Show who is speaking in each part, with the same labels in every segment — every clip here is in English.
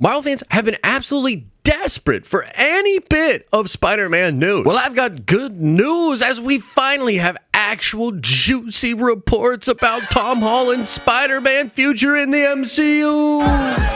Speaker 1: Marvel fans have been absolutely desperate for any bit of Spider-Man news. Well, I've got good news as we finally have actual juicy reports about Tom Holland Spider-Man future in the MCU.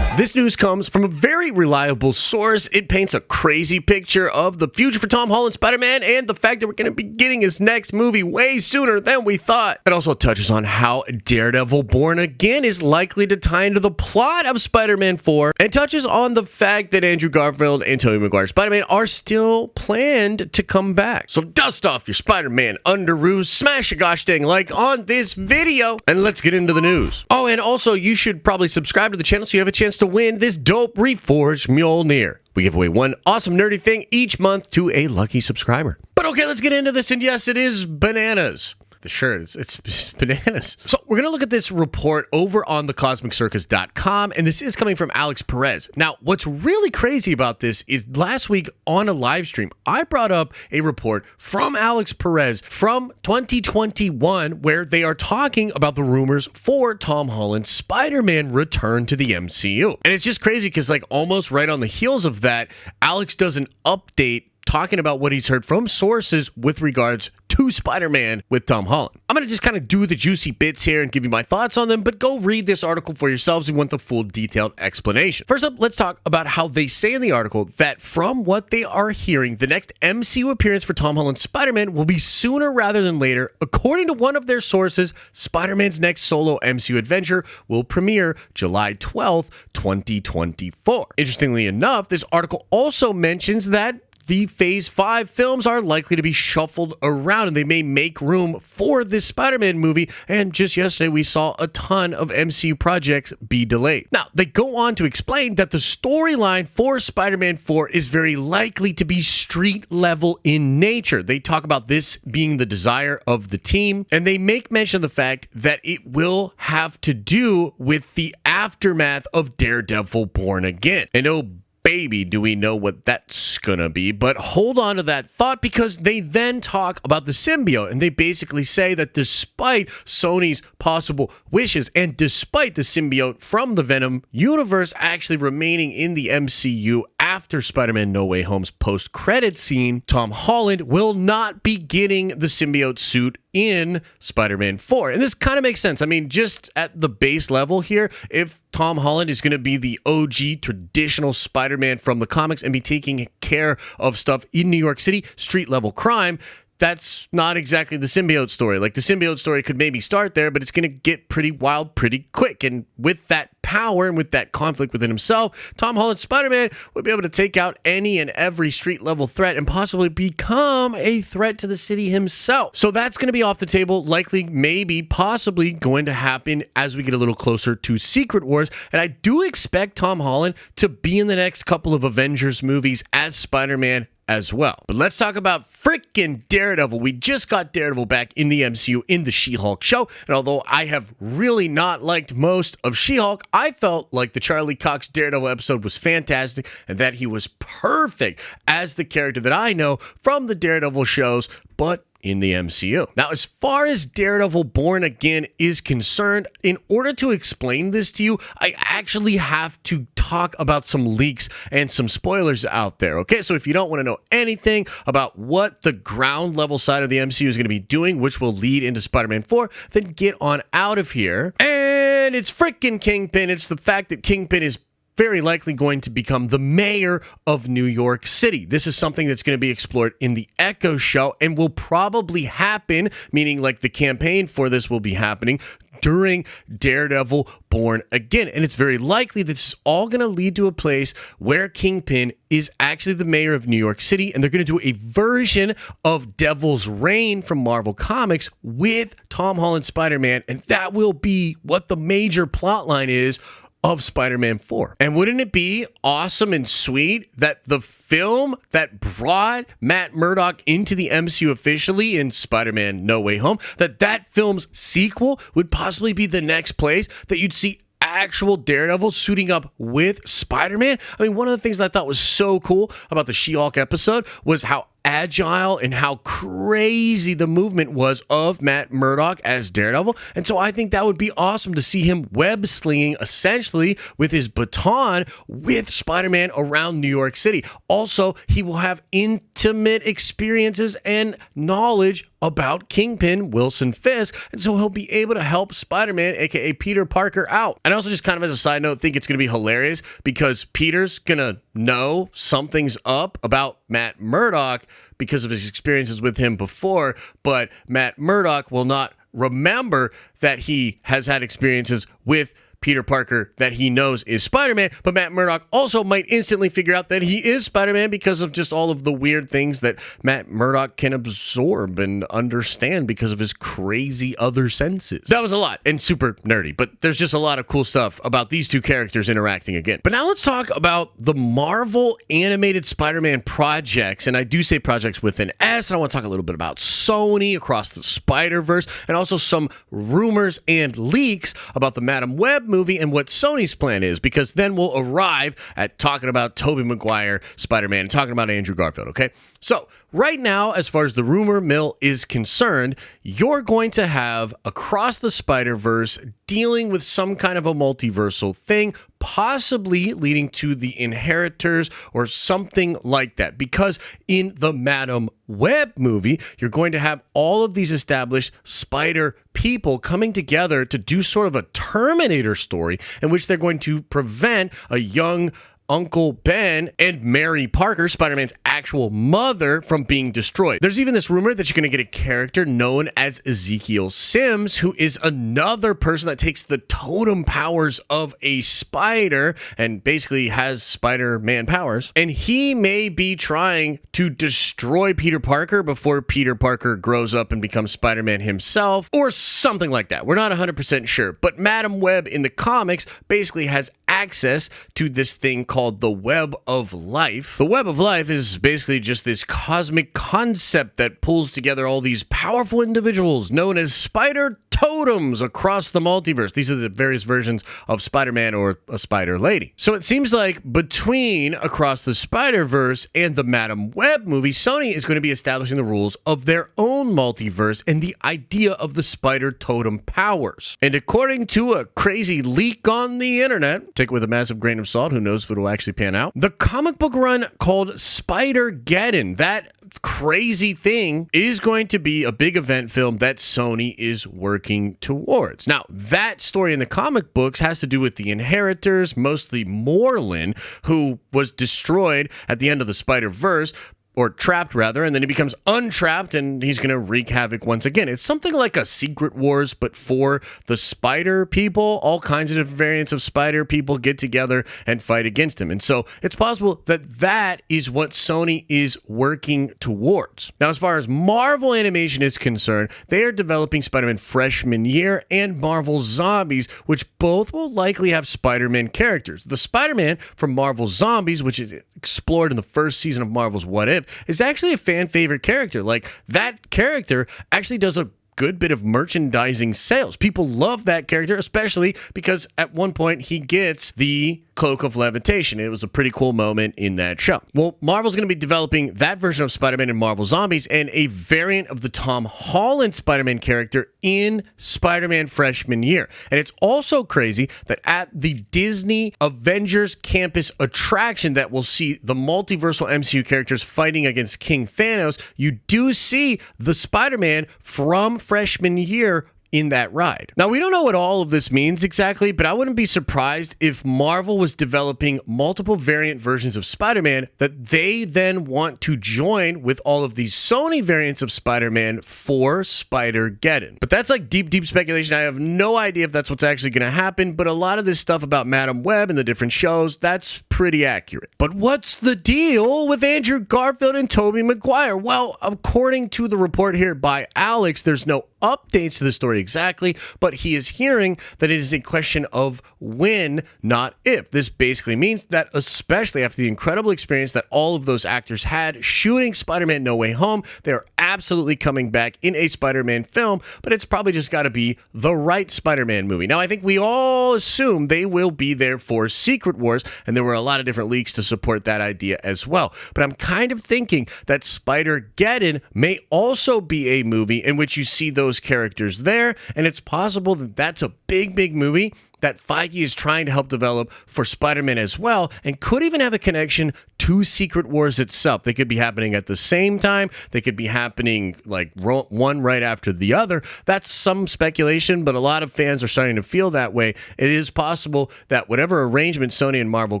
Speaker 1: This news comes from a very reliable source. It paints a crazy picture of the future for Tom Holland Spider-Man and the fact that we're going to be getting his next movie way sooner than we thought. It also touches on how Daredevil Born Again is likely to tie into the plot of Spider-Man 4 and touches on the fact that Andrew Garfield and Toby Maguire Spider-Man are still planned to come back. So dust off your Spider-Man underoos, smash a gosh dang like on this video, and let's get into the news. Oh, and also you should probably subscribe to the channel so you have a chance to win this dope reforged Mjolnir. We give away one awesome nerdy thing each month to a lucky subscriber. But okay, let's get into this, and yes, it is bananas. The shirt, it's bananas. So we're going to look at this report over on thecosmiccircus.com, and this is coming from Alex Perez. Now, what's really crazy about this is last week on a live stream, I brought up a report from Alex Perez from 2021 where they are talking about the rumors for Tom Holland's Spider-Man return to the MCU. And it's just crazy because like almost right on the heels of that, Alex does an update talking about what he's heard from sources with regards to Spider-Man with Tom Holland. I'm going to just kind of do the juicy bits here and give you my thoughts on them, but go read this article for yourselves if you want the full detailed explanation. First up, let's talk about how they say in the article that from what they are hearing, the next MCU appearance for Tom Holland's Spider-Man will be sooner rather than later. According to one of their sources, Spider-Man's next solo MCU adventure will premiere July 12th, 2024. Interestingly enough, this article also mentions that the Phase 5 films are likely to be shuffled around and they may make room for this Spider-Man movie. And just yesterday, we saw a ton of MCU projects be delayed. Now, they go on to explain that the storyline for Spider-Man 4 is very likely to be street level in nature. They talk about this being the desire of the team, and they make mention of the fact that it will have to do with the aftermath of Daredevil Born Again. And oh, baby, do we know what that's gonna be. But hold on to that thought because they then talk about the symbiote and they basically say that despite Sony's possible wishes and despite the symbiote from the Venom universe actually remaining in the MCU after Spider-Man No Way Home's post-credit scene, Tom Holland will not be getting the symbiote suit in Spider-Man 4. And this kind of makes sense. I mean, just at the base level here, if Tom Holland is going to be the OG traditional Spider-Man from the comics and be taking care of stuff in New York City, street level crime, that's not exactly the symbiote story. Like the symbiote story could maybe start there, but it's going to get pretty wild pretty quick. And with that power and with that conflict within himself, Tom Holland Spider-Man would be able to take out any and every street level threat and possibly become a threat to the city himself. So that's going to be off the table, likely, maybe, possibly going to happen as we get a little closer to Secret Wars. And I do expect Tom Holland to be in the next couple of Avengers movies as Spider-Man as well. But let's talk about freaking Daredevil. We just got Daredevil back in the MCU in the She-Hulk show, and although I have really not liked most of She-Hulk, I felt like the Charlie Cox Daredevil episode was fantastic and that he was perfect as the character that I know from the Daredevil shows, but in the MCU. Now, as far as Daredevil Born Again is concerned, in order to explain this to you, I actually have to talk about some leaks and some spoilers out there, okay? So if you don't want to know anything about what the ground level side of the MCU is going to be doing, which will lead into Spider-Man 4, then get on out of here. And it's freaking Kingpin. It's the fact that Kingpin is very likely going to become the mayor of New York City. This is something that's going to be explored in the Echo show and will probably happen, meaning like the campaign for this will be happening during Daredevil Born Again. And it's very likely this is all going to lead to a place where Kingpin is actually the mayor of New York City, and they're going to do a version of Devil's Reign from Marvel Comics with Tom Holland Spider-Man, and that will be what the major plot line is of Spider-Man 4. And wouldn't it be awesome and sweet that the film that brought Matt Murdock into the MCU officially in Spider-Man No Way Home, that film's sequel would possibly be the next place that you'd see actual Daredevil suiting up with Spider-Man? I mean, one of the things that I thought was so cool about the She-Hulk episode was how agile and how crazy the movement was of Matt Murdock as Daredevil. And so I think that would be awesome to see him web slinging essentially with his baton with Spider-Man around New York City. Also, he will have intimate experiences and knowledge about Kingpin, Wilson Fisk, and so he'll be able to help Spider-Man, aka Peter Parker, out. And also, just kind of as a side note, think it's going to be hilarious because Peter's going to know something's up about Matt Murdock because of his experiences with him before, but Matt Murdock will not remember that he has had experiences with Peter Parker that he knows is Spider-Man, but Matt Murdock also might instantly figure out that he is Spider-Man because of just all of the weird things that Matt Murdock can absorb and understand because of his crazy other senses. That was a lot and super nerdy, but there's just a lot of cool stuff about these two characters interacting again. But now let's talk about the Marvel animated Spider-Man projects, and I do say projects with an S, and I want to talk a little bit about Sony across the Spider-Verse, and also some rumors and leaks about the Madam Web movie and what Sony's plan is, because then we'll arrive at talking about Toby Maguire, Spider-Man, and talking about Andrew Garfield, okay? So, right now, as far as the rumor mill is concerned, you're going to have Across the Spider-Verse dealing with some kind of a multiversal thing, possibly leading to the Inheritors or something like that. Because in the Madam Web movie, you're going to have all of these established spider people coming together to do sort of a Terminator story in which they're going to prevent a young Uncle Ben and Mary Parker, Spider-Man's actual mother, from being destroyed. There's even this rumor that you're going to get a character known as Ezekiel Sims, who is another person that takes the totem powers of a spider and basically has Spider-Man powers. And he may be trying to destroy Peter Parker before Peter Parker grows up and becomes Spider-Man himself, or something like that. We're not 100% sure. But Madam Web in the comics basically has access to this thing called the Web of Life. The Web of Life is basically just this cosmic concept that pulls together all these powerful individuals known as spider totems across the multiverse. These are the various versions of Spider-Man or a Spider Lady. So it seems like between Across the Spider-Verse and the Madam Web movie, Sony is going to be establishing the rules of their own multiverse and the idea of the spider totem powers. And according to a crazy leak on the internet, take it with a massive grain of salt, who knows if it'll actually pan out, the comic book run called Spider-Geddon, that crazy thing, is going to be a big event film that Sony is working towards. Now, that story in the comic books has to do with the Inheritors, mostly Moreland, who was destroyed at the end of the Spider-Verse, or trapped rather, and then he becomes untrapped and he's going to wreak havoc once again. It's something like a Secret Wars, but for the spider people. All kinds of different variants of spider people get together and fight against him. And so it's possible that that is what Sony is working towards. Now, as far as Marvel Animation is concerned, they are developing Spider-Man Freshman Year and Marvel Zombies, which both will likely have Spider-Man characters. The Spider-Man from Marvel Zombies, which is explored in the first season of Marvel's What If, is actually a fan favorite character. Like, that character actually does a good bit of merchandising sales. People love that character, especially because at one point he gets the Cloak of Levitation. It was a pretty cool moment in that show. Well, Marvel's going to be developing that version of Spider-Man in Marvel Zombies and a variant of the Tom Holland Spider-Man character in Spider-Man Freshman Year. And it's also crazy that at the Disney Avengers Campus attraction that will see the multiversal MCU characters fighting against King Thanos, you do see the Spider-Man from Freshman Year in that ride. Now, we don't know what all of this means exactly, but I wouldn't be surprised if Marvel was developing multiple variant versions of Spider-Man that they then want to join with all of these Sony variants of Spider-Man for Spider-Geddon. But that's like deep, deep speculation. I have no idea if that's what's actually going to happen, but a lot of this stuff about Madam Web and the different shows, that's pretty accurate. But what's the deal with Andrew Garfield and Toby Maguire? Well, according to the report here by Alex, there's no updates to the story exactly, but he is hearing that it is a question of when, not if. This basically means that, especially after the incredible experience that all of those actors had shooting Spider-Man No Way Home, they're absolutely coming back in a Spider-Man film, but it's probably just got to be the right Spider-Man movie. Now, I think we all assume they will be there for Secret Wars, and there were a lot of different leaks to support that idea as well. But I'm kind of thinking that Spider-Geddon may also be a movie in which you see those characters there, and it's possible that that's a big movie that Feige is trying to help develop for Spider-Man as well, and could even have a connection to Secret Wars itself. They could be happening at the same time. They could be happening like one right after the other. That's some speculation, but a lot of fans are starting to feel that way. It is possible that whatever arrangement Sony and Marvel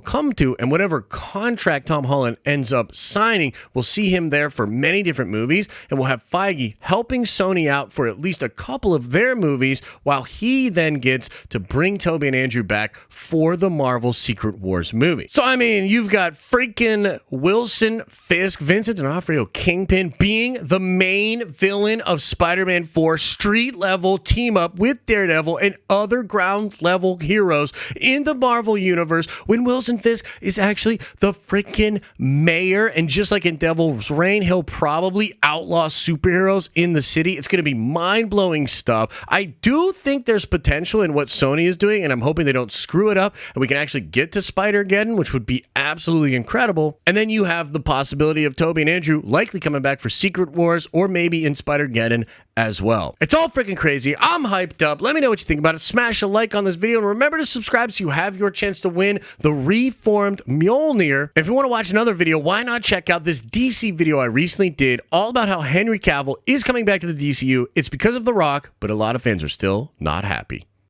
Speaker 1: come to, and whatever contract Tom Holland ends up signing, we'll see him there for many different movies, and we'll have Feige helping Sony out for at least a couple of their movies, while he then gets to bring Toby and Andrew back for the Marvel Secret Wars movie. So, I mean, you've got freaking Wilson Fisk, Vincent D'Onofrio, Kingpin being the main villain of Spider-Man 4 street-level team-up with Daredevil and other ground-level heroes in the Marvel Universe, when Wilson Fisk is actually the freaking mayor, and just like in Devil's Reign, he'll probably outlaw superheroes in the city. It's going to be mind-blowing stuff. I do think there's potential in what Sony is doing, and I'm hoping they don't screw it up and we can actually get to Spider-Geddon, which would be absolutely incredible. And then you have the possibility of Toby and Andrew likely coming back for Secret Wars, or maybe in Spider-Geddon as well. It's all freaking crazy. I'm hyped up. Let me know what you think about it. Smash a like on this video, and remember to subscribe so you have your chance to win the reformed Mjolnir. If you want to watch another video, why not check out this DC video I recently did all about how Henry Cavill is coming back to the DCU. It's because of The Rock, but a lot of fans are still not happy.